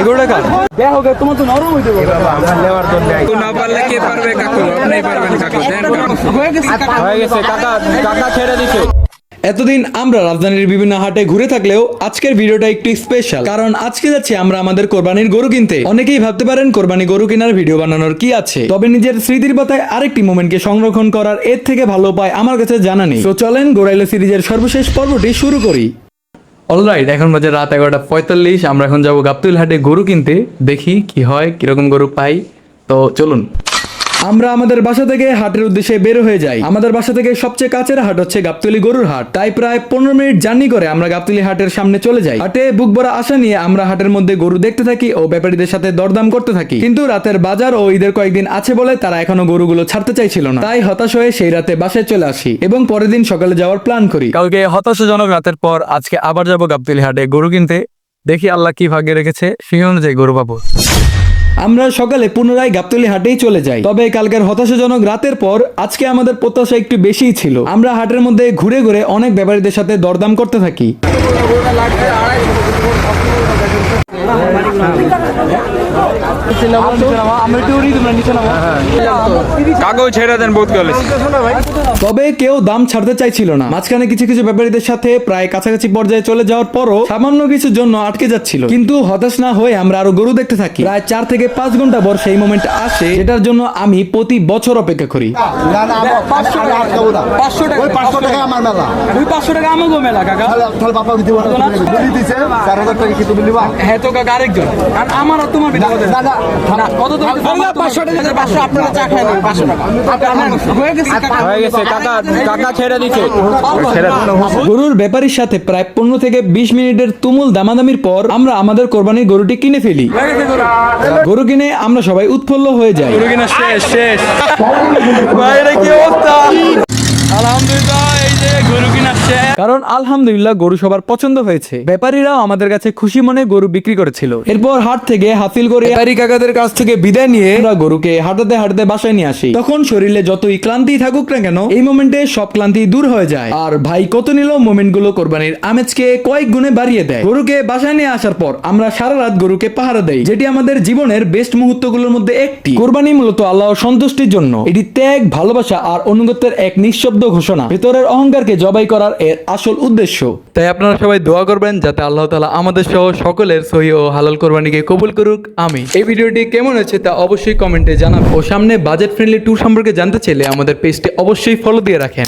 এগুলো টাকা দেয়া হোক তোমার তো নরম হইতে পারে আমার নেওয়ার জন্য না পারলে কে পারবে কাকু? আপনিই পারবেন কাকু। দেন কাকু। হয়ে গেছে কাকা, কাকা ছেড়ে দিছে। এতদিন আমরা রাজধানীর বিভিন্ন হাটে ঘুরে থাকলেও আজকের ভিডিওটা একটু স্পেশাল, কারণ আজকে যাচ্ছি আমরা আমাদের কোরবানির গরু কিনতে। অনেকেই ভাবতে পারেন কোরবানি গরু কেনার ভিডিও বানানোর কি আছে, তবে নিজের স্মৃতির পাতায় আরেকটি মোমেন্টকে সংরক্ষণ করার এর থেকে ভালো উপায় আমার কাছে জানা নেই। তো চলেন গোড়াইলো সিরিজের সর্বশেষ পর্বটি শুরু করি। অলরাইট, এখন বাজে রাত 11:45। আমরা এখন যাবো গাবতলী হাটে গরু কিনতে। দেখি কি হয়, কিরকম গরু পাই। তো চলুন। আমরা আমাদের বাসা থেকে হাটের উদ্দেশ্যে বের হয়ে যাই। আমাদের বাসা থেকে সবচেয়ে কাছের হাট হচ্ছে গাবতলী গরুর হাট, তাই প্রায় 15 মিনিট জার্নি করে আমরা গাবতলী হাটের সামনে চলে যাই। হাটে বুক ভরা আশা নিয়ে আমরা হাটের মধ্যে গরু দেখতে থাকি ও ব্যাপারীদের সাথে দরদাম করতে থাকি, কিন্তু রাতের বাজার ও ঈদের কয়েকদিন আছে বলে তারা এখনো গরুগুলো ছাড়তে চাইছিল না। তাই হতাশ হয়ে সেই রাতে বাসায় চলে আসি এবং পরের দিন সকালে যাওয়ার প্ল্যান করি। কালকে হতাশাজনক রাতের পর আজকে আবার যাবো গাবতলী হাটে গরু কিনতে। দেখি আল্লাহ কি ভাগ্যে রেখেছে, সেই অনুযায়ী গরু পাবো। আমরা সকালে পুনরায় গাবতলী হাটেই চলে যাই, তবে কালকের হতাশাজনক রাতের পর আজকে আমাদের প্রত্যাশা একটু বেশিই ছিল। আমরা হাটের মধ্যে ঘুরে ঘুরে অনেক ব্যাপারীদের সাথে দরদাম করতে থাকি। কাকু ছেড়ে দেন, বহুত গেলে। তবে কেউ দাম ছাড়তে চাইছিল না। মাঝখানে কিছু কিছু ব্যাপারীদের সাথে প্রায় কাছাকাছি পর্যায়ে চলে যাওয়ার পরও সামান্য কিছুর জন্য আটকে যাচ্ছিল, কিন্তু হতাশ না হয়ে আমরা আরো গরু দেখতে থাকি। প্রায় 4 থেকে 5 ঘন্টা পর সেই মোমেন্ট আসে, যেটার জন্য আমি প্রতি বছর অপেক্ষা করি। 500 টাকা আমার মেলা, ওই 500 টাকা আমাগো মেলা কাকা। তাহলে বাবা দিব না, বলি দিছে 4000 টাকা কি তুমি নিবা? হ্যাঁ তো কাকা আরেকজন, আর আমার আর তোমার ভিতরে না কত তো 500 টাকা 500 আপনারা চা খায় নেন 500 টাকা হয়ে গেছে কাকা, কাকা ছেড়ে দিছে। গরুর ব্যাপারীর সাথে প্রায় 15 থেকে 20 মিনিটের তুমুল দামাদামির পর আমরা আমাদের কোরবানির গরুটি কিনে ফেলি। গরু কিনে আমরা সবাই উৎফুল্ল হয়ে যাই। গরু কিনা শেষ শেষ। বাইরে কি অবস্থা? আলহামদুলিল্লাহ, এই যে গরু কিনা শেষ। কারণ আলহামদুলিল্লাহ গরু সবার পছন্দ হয়েছে। ব্যাপারীরাও আমাদের কাছে খুশি মনে গরু বিক্রি করেছিল। এরপর হাট থেকে হাসিল করে ব্যাপারী কাকাদের কাছ থেকে বিদায় নিয়ে আমরা গরুকে হাঁটাতে হাঁটাতে বাসায় নিয়ে আসি। তখন শরীরে যতই ক্লান্তি থাকুক না কেন, এই মোমেন্টে সব ক্লান্তি দূর হয়ে যায়। আর ভাই কত নিল, মোমেন্ট গুলো কোরবানির আমেজকে কয়েক গুণে বাড়িয়ে দেয়। গরুকে বাসায় নিয়ে আসার পর আমরা সারা রাত গরুকে পাহারা দেই, যেটি আমাদের জীবনের বেস্ট মুহূর্তগুলোর মধ্যে একটি। কোরবানি মূলত আল্লাহর সন্তুষ্টির জন্য। এটি ত্যাগ, ভালোবাসা আর অনুগত্যের এক নিঃশব্দ ঘোষণা, ভেতরের অহংকারকে জবাই করার এর আসল উদ্দেশ্য। তাই আপনারা সবাই দোয়া করবেন যাতে আল্লাহ তাআলা আমাদের সহ সকলের সহিহ ও হালাল কোরবানিকে কবুল করুক, আমিন। এই ভিডিওটি কেমন হয়েছে তা অবশ্যই কমেন্টে জানাবেন ও সামনে বাজেট ফ্রেন্ডলি ট্যুর সম্পর্কে জানতে চাইলে আমাদের পেজটি অবশ্যই ফলো দিয়ে রাখেন।